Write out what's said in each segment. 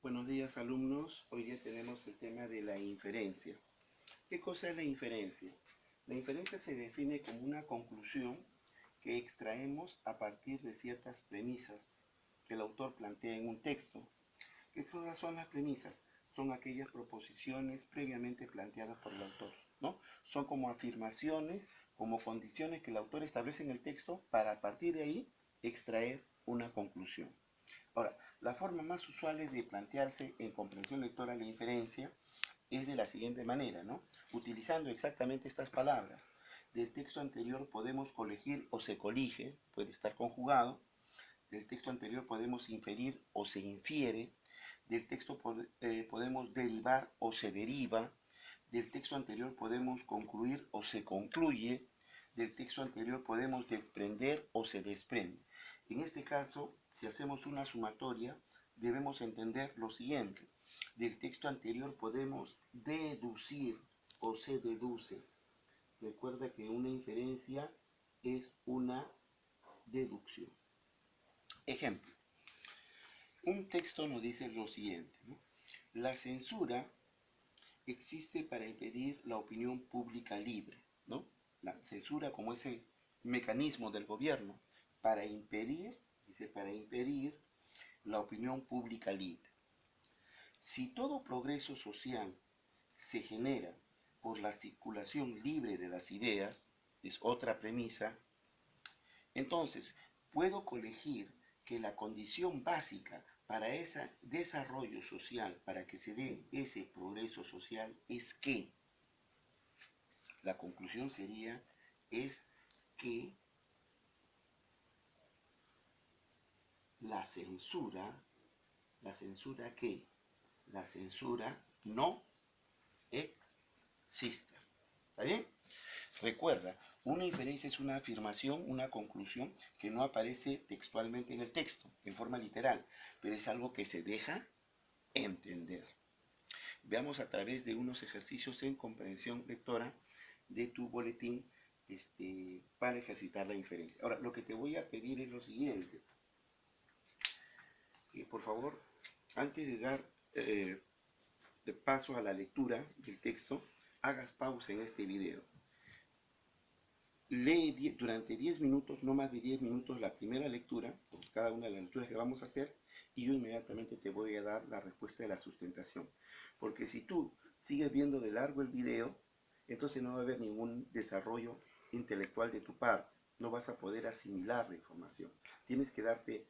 Buenos días, alumnos. Hoy día tenemos el tema de la inferencia. ¿Qué cosa es la inferencia? La inferencia se define como una conclusión que extraemos a partir de ciertas premisas que el autor plantea en un texto. ¿Qué cosas son las premisas? Son aquellas proposiciones previamente planteadas por el autor, ¿no? Son como afirmaciones, como condiciones que el autor establece en el texto para a partir de ahí extraer una conclusión. Ahora, la forma más usual de plantearse en comprensión lectora la inferencia es de la siguiente manera, ¿no? Utilizando exactamente estas palabras. Del texto anterior podemos colegir o se colige, puede estar conjugado. Del texto anterior podemos inferir o se infiere. Del texto podemos derivar o se deriva. Del texto anterior podemos concluir o se concluye. Del texto anterior podemos desprender o se desprende. En este caso, si hacemos una sumatoria, debemos entender lo siguiente. Del texto anterior podemos deducir o se deduce. Recuerda que una inferencia es una deducción. Ejemplo. Un texto nos dice lo siguiente, ¿no? La censura existe para impedir la opinión pública libre, ¿no? La censura como ese mecanismo del gobierno para impedir, dice, para impedir la opinión pública libre. Si todo progreso social se genera por la circulación libre de las ideas, es otra premisa, entonces puedo colegir que la condición básica para ese desarrollo social, para que se dé ese progreso social, es que la conclusión sería, es que la censura ¿qué? La censura no exista. ¿Está bien? Recuerda, una inferencia es una afirmación, una conclusión que no aparece textualmente en el texto, en forma literal, pero es algo que se deja entender. Veamos a través de unos ejercicios en comprensión lectora de tu boletín para ejercitar la inferencia. Ahora, lo que te voy a pedir es lo siguiente. Por favor, antes de dar de paso a la lectura del texto, hagas pausa en este video. Lee durante 10 minutos, no más de 10 minutos, la primera lectura, por cada una de las lecturas que vamos a hacer, y yo inmediatamente te voy a dar la respuesta de la sustentación. Porque si tú sigues viendo de largo el video, entonces no va a haber ningún desarrollo intelectual de tu parte, no vas a poder asimilar la información. Tienes que darte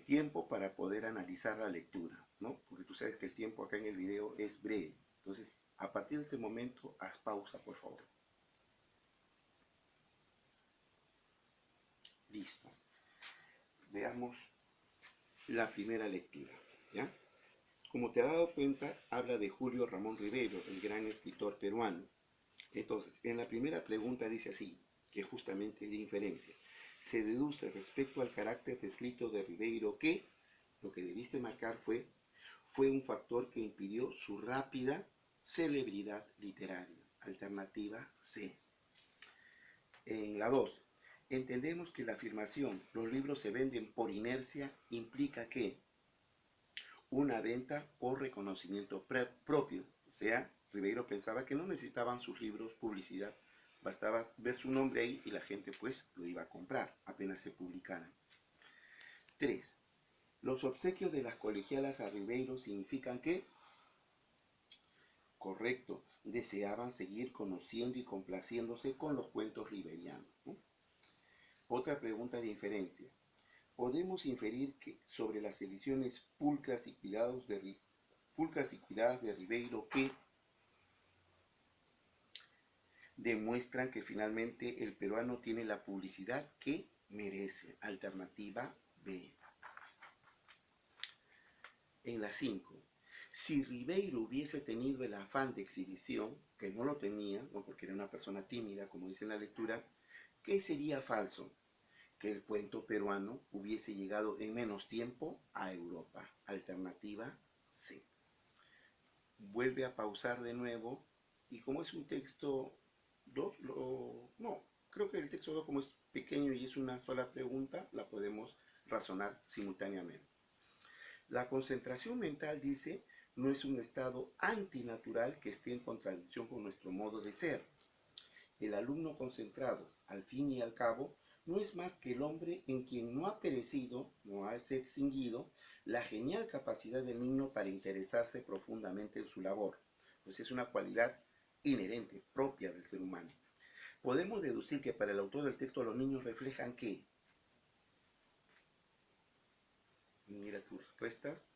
tiempo para poder analizar la lectura, ¿no? Porque tú sabes que el tiempo acá en el video es breve. Entonces, a partir de este momento, haz pausa, por favor. Listo. Veamos la primera lectura, ¿ya? Como te has dado cuenta, habla de Julio Ramón Rivero, el gran escritor peruano. Entonces, en la primera pregunta dice así, que justamente es de inferencia. Se deduce respecto al carácter descrito de Ribeiro que lo que debiste marcar fue un factor que impidió su rápida celebridad literaria. Alternativa C. En la 2, entendemos que la afirmación los libros se venden por inercia implica que una venta por reconocimiento propio. O sea, Ribeiro pensaba que no necesitaban sus libros publicidad, bastaba ver su nombre ahí y la gente pues lo iba a comprar apenas se publicaran. 3. Los obsequios de las colegialas a Ribeiro significan que, correcto, deseaban seguir conociendo y complaciéndose con los cuentos riberianos, ¿no? Otra pregunta de inferencia. Podemos inferir que sobre las ediciones pulcras y cuidadas de Ribeiro que demuestran que finalmente el peruano tiene la publicidad que merece. Alternativa B. En la 5. Si Ribeiro hubiese tenido el afán de exhibición, que no lo tenía, no porque era una persona tímida, como dice en la lectura, ¿qué sería falso? Que el cuento peruano hubiese llegado en menos tiempo a Europa. Alternativa C. Vuelve a pausar de nuevo y como es un texto 2, no, creo que el texto 2 como es pequeño y es una sola pregunta, la podemos razonar simultáneamente. La concentración mental, dice, no es un estado antinatural que esté en contradicción con nuestro modo de ser. El alumno concentrado, al fin y al cabo, no es más que el hombre en quien no ha perecido, no ha extinguido, la genial capacidad del niño para interesarse profundamente en su labor, pues es una cualidad inherente, propia del ser humano. Podemos deducir que para el autor del texto los niños reflejan ¿qué? Mira tus respuestas.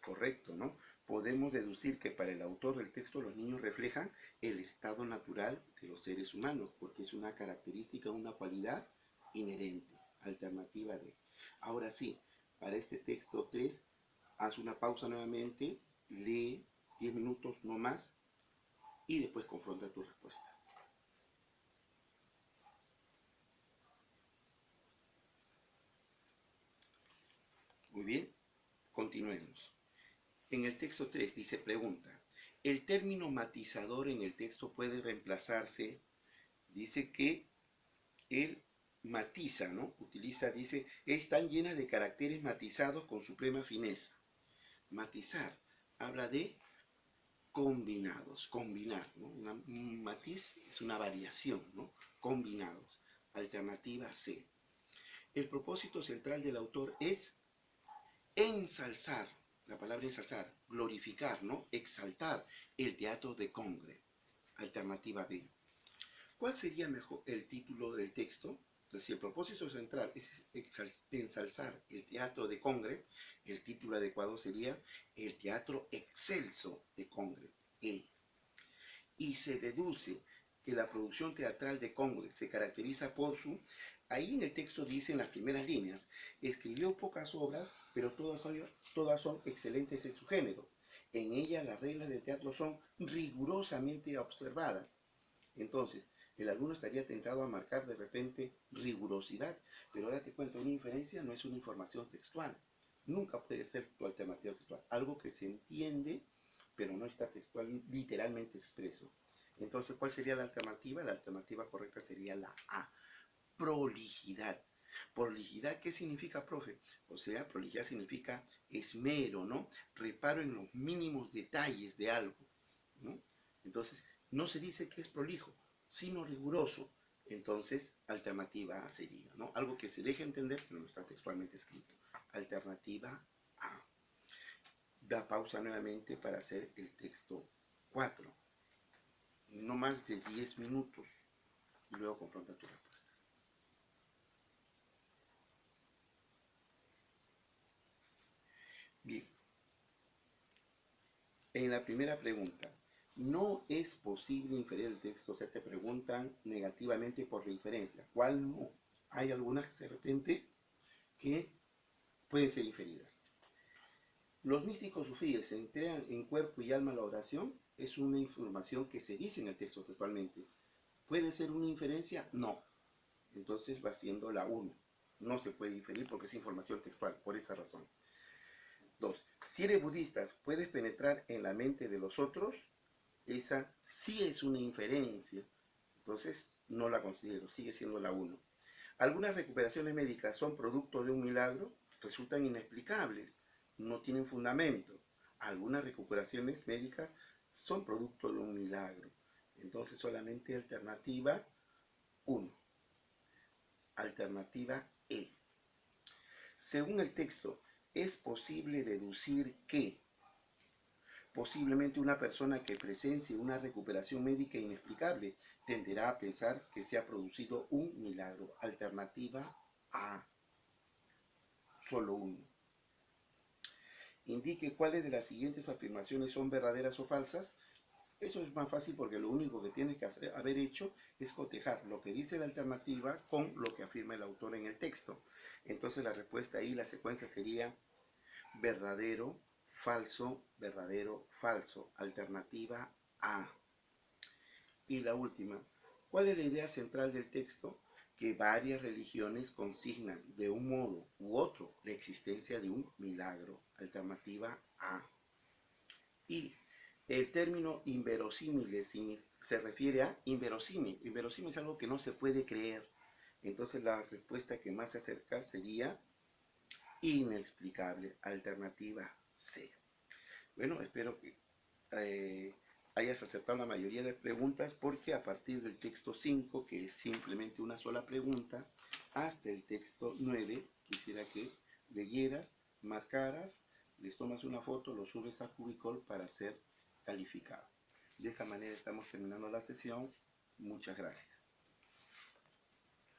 Correcto, ¿no? Podemos deducir que para el autor del texto los niños reflejan el estado natural de los seres humanos, porque es una característica, una cualidad inherente, alternativa de. Ahora sí, para este texto 3, haz una pausa nuevamente, lee 10 minutos no más y después confronta tus respuestas. Muy bien, continuemos. En el texto 3 dice, pregunta, el término matizador en el texto puede reemplazarse, dice que él matiza, ¿no? Utiliza, dice, es tan llena de caracteres matizados con suprema fineza. Matizar, habla de combinados, combinar, ¿no? Un matiz es una variación, ¿no? Combinados. Alternativa C. El propósito central del autor es ensalzar, la palabra ensalzar, glorificar, ¿no? Exaltar el teatro de Congre. Alternativa B. ¿Cuál sería mejor el título del texto? Entonces, si el propósito central es ensalzar el teatro de Congre, el título adecuado sería el teatro excelso de Congre. Y se deduce que la producción teatral de Congre se caracteriza por su, ahí en el texto dice en las primeras líneas, escribió pocas obras, pero todas son excelentes en su género. En ella las reglas del teatro son rigurosamente observadas. Entonces, el alumno estaría tentado a marcar de repente rigurosidad, pero date cuenta, una inferencia no es una información textual. Nunca puede ser tu alternativa textual. Algo que se entiende, pero no está textual, literalmente expreso. Entonces, ¿cuál sería la alternativa? La alternativa correcta sería la A. Prolijidad. Prolijidad, ¿qué significa, profe? O sea, prolijidad significa esmero, ¿no? Reparo en los mínimos detalles de algo, ¿no? Entonces, no se dice que es prolijo, sino riguroso. Entonces, alternativa A sería, ¿no? Algo que se deja entender, pero no está textualmente escrito. Alternativa A. Da pausa nuevamente para hacer el texto 4. No más de 10 minutos. Y luego confronta tu respuesta. Bien. En la primera pregunta, no es posible inferir el texto, o sea, te preguntan negativamente por la inferencia. ¿Cuál no? Hay algunas de repente que pueden ser inferidas. Los místicos sufíes entregan en cuerpo y alma la oración, es una información que se dice en el texto textualmente. ¿Puede ser una inferencia? No. Entonces va siendo la 1. No se puede inferir porque es información textual, por esa razón. 2. Si eres budista, ¿puedes penetrar en la mente de los otros? Esa sí es una inferencia. Entonces no la considero, sigue siendo la 1. Algunas recuperaciones médicas son producto de un milagro, resultan inexplicables, no tienen fundamento. Algunas recuperaciones médicas son producto de un milagro. Entonces solamente alternativa 1. Alternativa E. Según el texto, es posible deducir que posiblemente una persona que presencie una recuperación médica inexplicable tenderá a pensar que se ha producido un milagro. Alternativa A. Solo 1. Indique cuáles de las siguientes afirmaciones son verdaderas o falsas. Eso es más fácil porque lo único que tienes que haber hecho es cotejar lo que dice la alternativa con lo que afirma el autor en el texto. Entonces la respuesta ahí, la secuencia sería verdadero, falso, verdadero, falso. Alternativa A. Y la última, ¿cuál es la idea central del texto? Que varias religiones consignan de un modo u otro la existencia de un milagro. Alternativa A. Y el término inverosímil se refiere a inverosímil. Inverosímil es algo que no se puede creer. Entonces la respuesta que más se acerca sería inexplicable, alternativa C. Bueno, espero que hayas acertado la mayoría de preguntas, porque a partir del texto 5, que es simplemente una sola pregunta, hasta el texto 9, quisiera que leyeras, marcaras, les tomas una foto, lo subes a Cubicol para ser calificado. De esta manera estamos terminando la sesión. Muchas gracias.